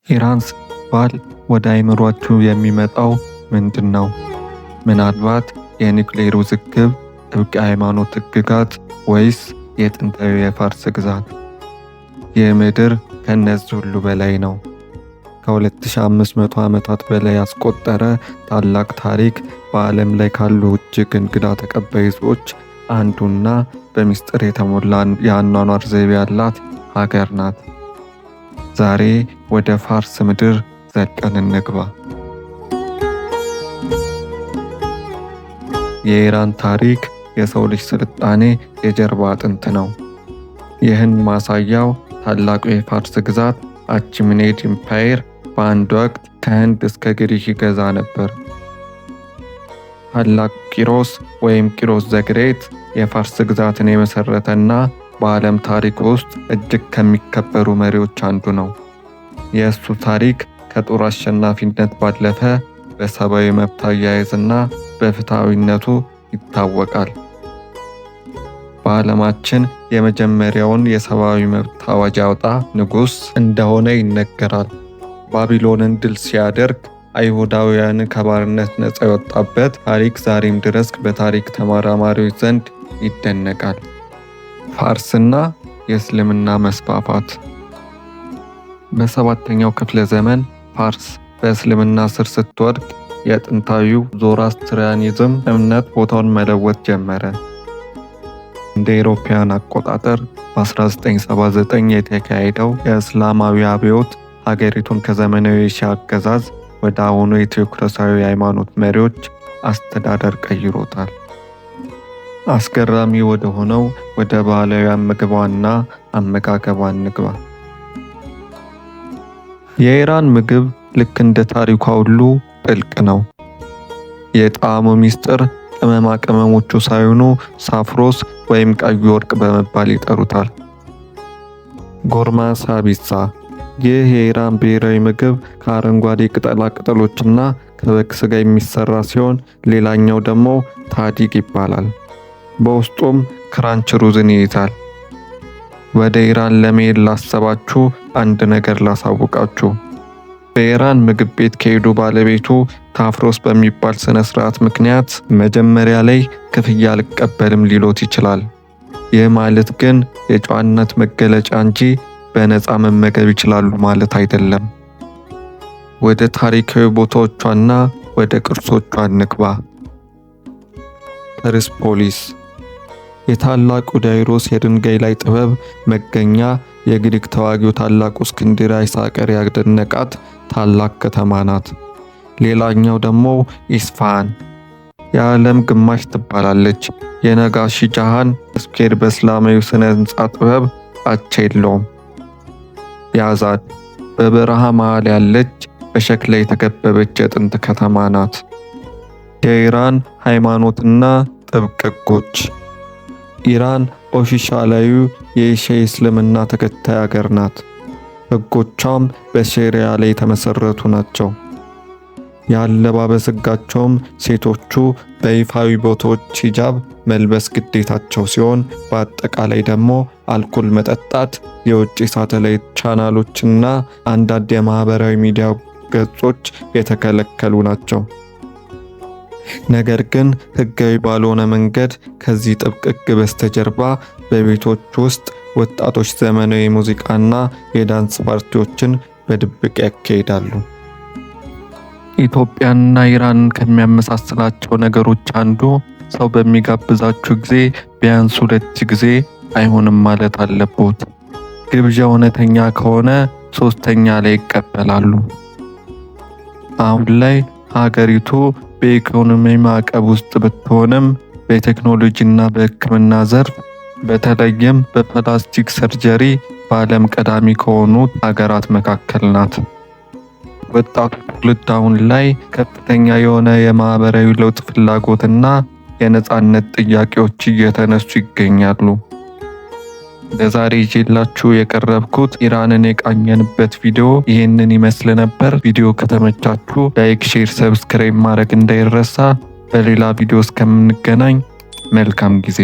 ኢራን ሲባል ወደ አእምሯችሁ የሚመጣው ምንድን ነው? ምናልባት የኒውክሌር ውዝግብ፣ ጥብቅ የሃይማኖት ሕግጋት ወይስ የጥንታዊ የፋርስ ግዛት? ይህ ምድር ከነዚህ ሁሉ በላይ ነው። ከ2500 ዓመታት በላይ ያስቆጠረ ታላቅ ታሪክ፣ በዓለም ላይ ካሉ እጅግ እንግዳ ተቀባይ ሕዝቦች አንዱና በሚስጥር የተሞላ የአኗኗር ዘይቤ ያላት ሀገር ናት። ዛሬ ወደ ፋርስ ምድር ዘልቀን እንግባ። የኢራን ታሪክ የሰው ልጅ ስልጣኔ የጀርባ አጥንት ነው። ይህን ማሳያው ታላቁ የፋርስ ግዛት አቺሜኔድ ኢምፓየር በአንድ ወቅት ከህንድ እስከ ግሪክ ይገዛ ነበር። ታላቁ ቂሮስ ወይም ቂሮስ ዘግሬት የፋርስ ግዛትን የመሰረተና በዓለም ታሪክ ውስጥ እጅግ ከሚከበሩ መሪዎች አንዱ ነው። የእሱ ታሪክ ከጦር አሸናፊነት ባለፈ በሰብአዊ መብት አያያዝና በፍትሃዊነቱ ይታወቃል። በዓለማችን የመጀመሪያውን የሰብአዊ መብት አዋጅ ያወጣ ንጉሥ እንደሆነ ይነገራል። ባቢሎንን ድል ሲያደርግ አይሁዳውያንን ከባርነት ነፃ የወጣበት ታሪክ ዛሬም ድረስ በታሪክ ተመራማሪዎች ዘንድ ይደነቃል። ፋርስና የእስልምና መስፋፋት። በ7ኛው ክፍለ ዘመን ፋርስ በእስልምና ስር ስትወድቅ የጥንታዊው ዞራስትሪያኒዝም እምነት ቦታውን መለወጥ ጀመረ። እንደ አውሮፓውያን አቆጣጠር በ1979 የተካሄደው የእስላማዊ አብዮት ሀገሪቱን ከዘመናዊ የሺዓ አገዛዝ ወደ አሁኑ የቴዎክራሲያዊ ሃይማኖት መሪዎች አስተዳደር ቀይሮታል። አስገራሚ ወደ ሆነው ወደ ባህላዊ ምግቧና አመጋገቧ እንግባ። የኢራን ምግብ ልክ እንደ ታሪኳ ሁሉ ጥልቅ ነው። የጣዕሙ ሚስጥር ቅመማ ቅመሞቹ ሳይሆኑ ሳፍሮስ ወይም ቀይ ወርቅ በመባል ይጠሩታል። ጎርማ ሳቢሳ። ይህ የኢራን ብሔራዊ ምግብ ከአረንጓዴ ቅጠላ ቅጠሎችና ከበግ ስጋ የሚሰራ ሲሆን ሌላኛው ደግሞ ታዲግ ይባላል። በውስጡም ክራንች ሩዝን ይይዛል። ወደ ኢራን ለመሄድ ላሰባችሁ አንድ ነገር ላሳውቃችሁ። በኢራን ምግብ ቤት ከሄዱ ባለቤቱ ታፍሮስ በሚባል ስነ ስርዓት ምክንያት መጀመሪያ ላይ ክፍያ አልቀበልም ሊሎት ይችላል። ይህ ማለት ግን የጨዋነት መገለጫ እንጂ በነፃ መመገብ ይችላሉ ማለት አይደለም። ወደ ታሪካዊ ቦታዎቿና ወደ ቅርሶቿ እንግባ። ፐርስፖሊስ። የታላቁ ዳይሮስ የድንጋይ ላይ ጥበብ መገኛ፣ የግሪክ ተዋጊው ታላቁ እስክንድርያ ይሳቀር ያደነቃት ታላቅ ከተማ ናት። ሌላኛው ደግሞ ኢስፋሃን የዓለም ግማሽ ትባላለች። የነጋሺ ጃሃን ስኩዌር በእስላማዊ ስነ ህንፃ ጥበብ አቻ የለውም። ያዛድ በበረሃ መሃል ያለች በሸክላ የተከበበች የጥንት ከተማ ናት። የኢራን ሃይማኖትና ጥብቅ ሕጎች። ኢራን ኦፊሻላዊ የሺዓ እስልምና ተከታይ ሀገር ናት። ሕጎቿም በሸሪዓ ላይ የተመሰረቱ ናቸው። የአለባበስ ሕጋቸውም ሴቶቹ በይፋዊ ቦታዎች ሂጃብ መልበስ ግዴታቸው ሲሆን በአጠቃላይ ደግሞ አልኮል መጠጣት፣ የውጭ ሳተላይት ቻናሎችና አንዳንድ የማህበራዊ ሚዲያ ገጾች የተከለከሉ ናቸው። ነገር ግን ሕጋዊ ባልሆነ መንገድ ከዚህ ጥብቅ ሕግ በስተጀርባ በቤቶች ውስጥ ወጣቶች ዘመናዊ ሙዚቃና የዳንስ ፓርቲዎችን በድብቅ ያካሂዳሉ። ኢትዮጵያና ኢራንን ከሚያመሳስላቸው ነገሮች አንዱ ሰው በሚጋብዛችሁ ጊዜ ቢያንስ 2 ጊዜ አይሆንም ማለት አለበት። ግብዣ እውነተኛ ከሆነ 3ኛ ላይ ይቀበላሉ። አሁን ላይ ሀገሪቱ በኢኮኖሚ ማዕቀብ ውስጥ ብትሆንም በቴክኖሎጂና በሕክምና ዘርፍ በተለይም በፕላስቲክ ሰርጀሪ በዓለም ቀዳሚ ከሆኑት ሀገራት መካከል ናት። ወጣቱ ትውልድ አሁን ላይ ከፍተኛ የሆነ የማህበራዊ ለውጥ ፍላጎትና የነጻነት ጥያቄዎች እየተነሱ ይገኛሉ። ለዛሬ ይዤላችሁ የቀረብኩት ኢራንን የቃኘንበት ቪዲዮ ይህንን ይመስል ነበር። ቪዲዮ ከተመቻችሁ ላይክ፣ ሼር፣ ሰብስክራይብ ማድረግ እንዳይረሳ። በሌላ ቪዲዮ እስከምንገናኝ መልካም ጊዜ